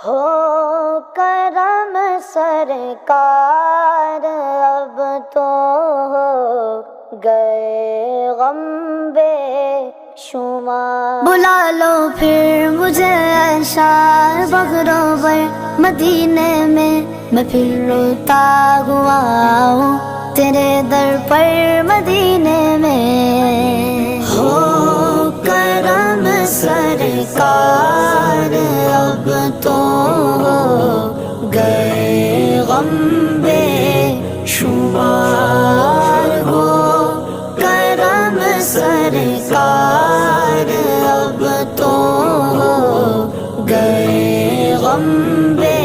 ہو کرم سرکار اب تو ہو گئے غم بے شمار، بلا لو پھر مجھے اشار بغروں پر مدینے میں پھر روتا ہوا ہوں تیرے در پر مدینے میں۔ ہو کرم سرکار اب تو ہو گئے غم بے شمار، ہو کرم سرکار اب تو ہو گئے غم بے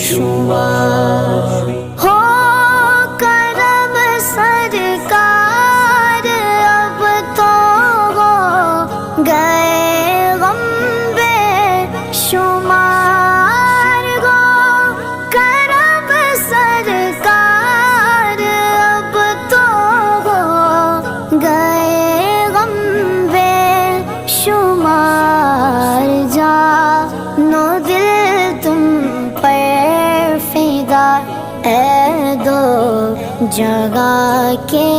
شمار۔ ہو کرم سرکار اب تو ہو گئے غم بے شمار، ہو کرم سرکار اب تو ہو گئے غم بے شمار۔ جانو دل تم پر فدا اے دو جگہ کے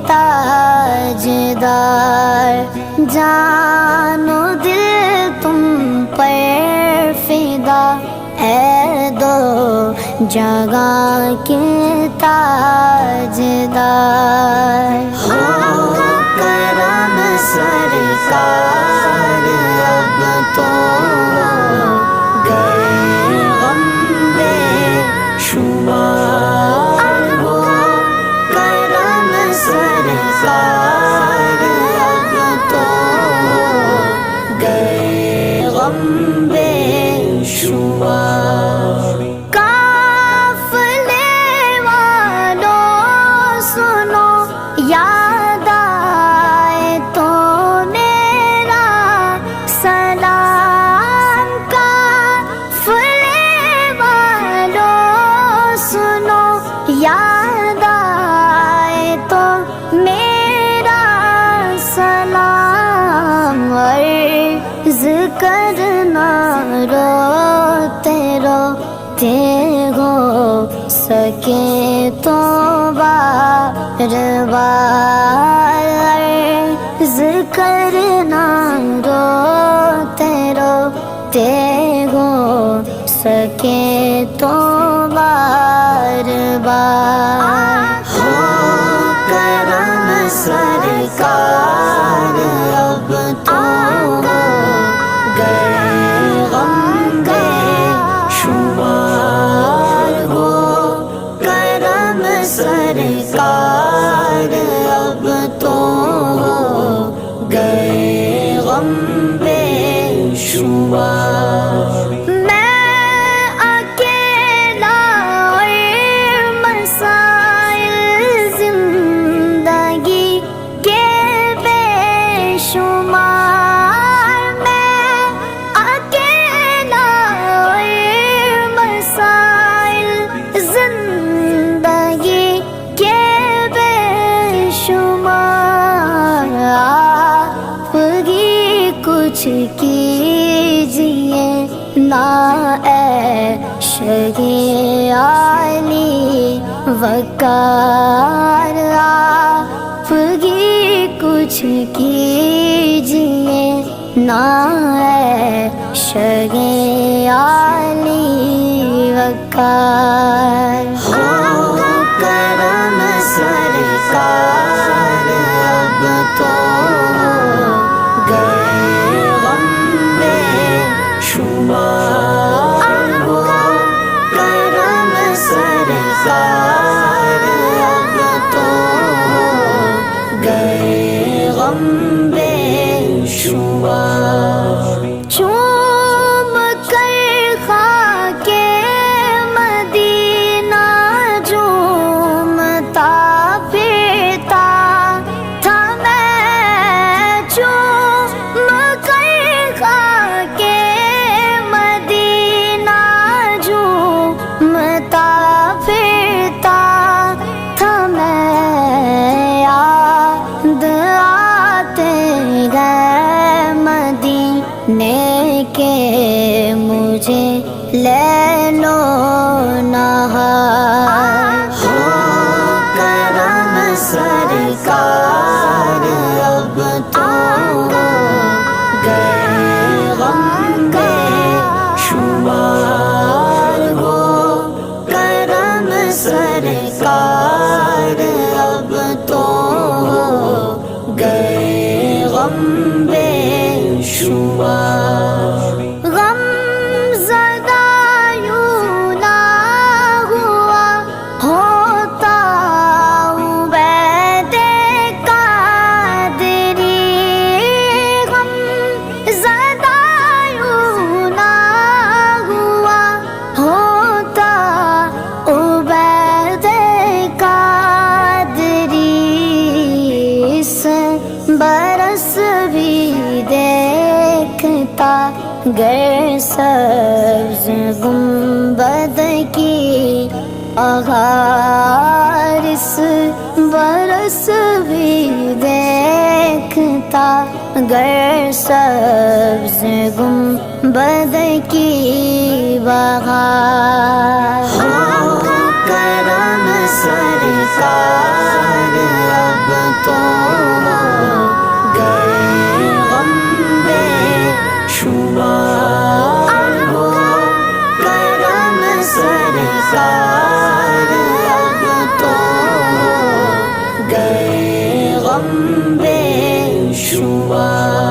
تاجدار، جانو دل تم پر فدا اے دو جگہ کے تاجدار۔ ہو کرم سرکار اب تو ہو گئے غم بے شمار، ہو کرم سرکار اب تو ہو گئے غم بے شمار۔ قافلے والوں سنو یاد آئے تو میرا سلام، قافلے والوں سنو یاد آئے تو میرا سلام، عرض کرنا روتے روتے ہو سکے تو بار بار، عرض کرنا روتے روتے ہو سکے تو بار بار۔ ہو کرم سرکار اب تو ہو گئے غم بے شمار، ہو کرم سرکار اب تو ہو گئے غم بے شمار۔ میں اکیلا اور مسائل زندگی کے بے شمار، میں اکیلا اور مسائل زندگی کے بے شمار، آپ ہی کچھ کیجیے نا اے شہی علی وقار، آپ ہی کچھ کیجیے نا اے شہی علی وقار۔ ہو کرم سرکار اب تو ہو گئے غم بے شمار، ہو کرم سرکار اب تو ہو گئے غم بے شمار۔ چوم کر خاک مدینہ لیل و نہار ہو کرم سرکار اب تو گئے غم بے شمار ہو کرم سرکار اب تو گئے غم بے شمار غم زدہ یوں نہ ہوا ہوتا عبید قادری غم زدہ یوں نہ ہوا ہوتا عبید قادری اس برس بھی دیکھتا گر سبز گنبد کی اغار اس برس بھی دیکھتا گر سبز گنبد کی بہار ہو کرم سرکار اب تو گئے غم بے شمار ہو کرم سرکار اب تو گئے غم بے شمار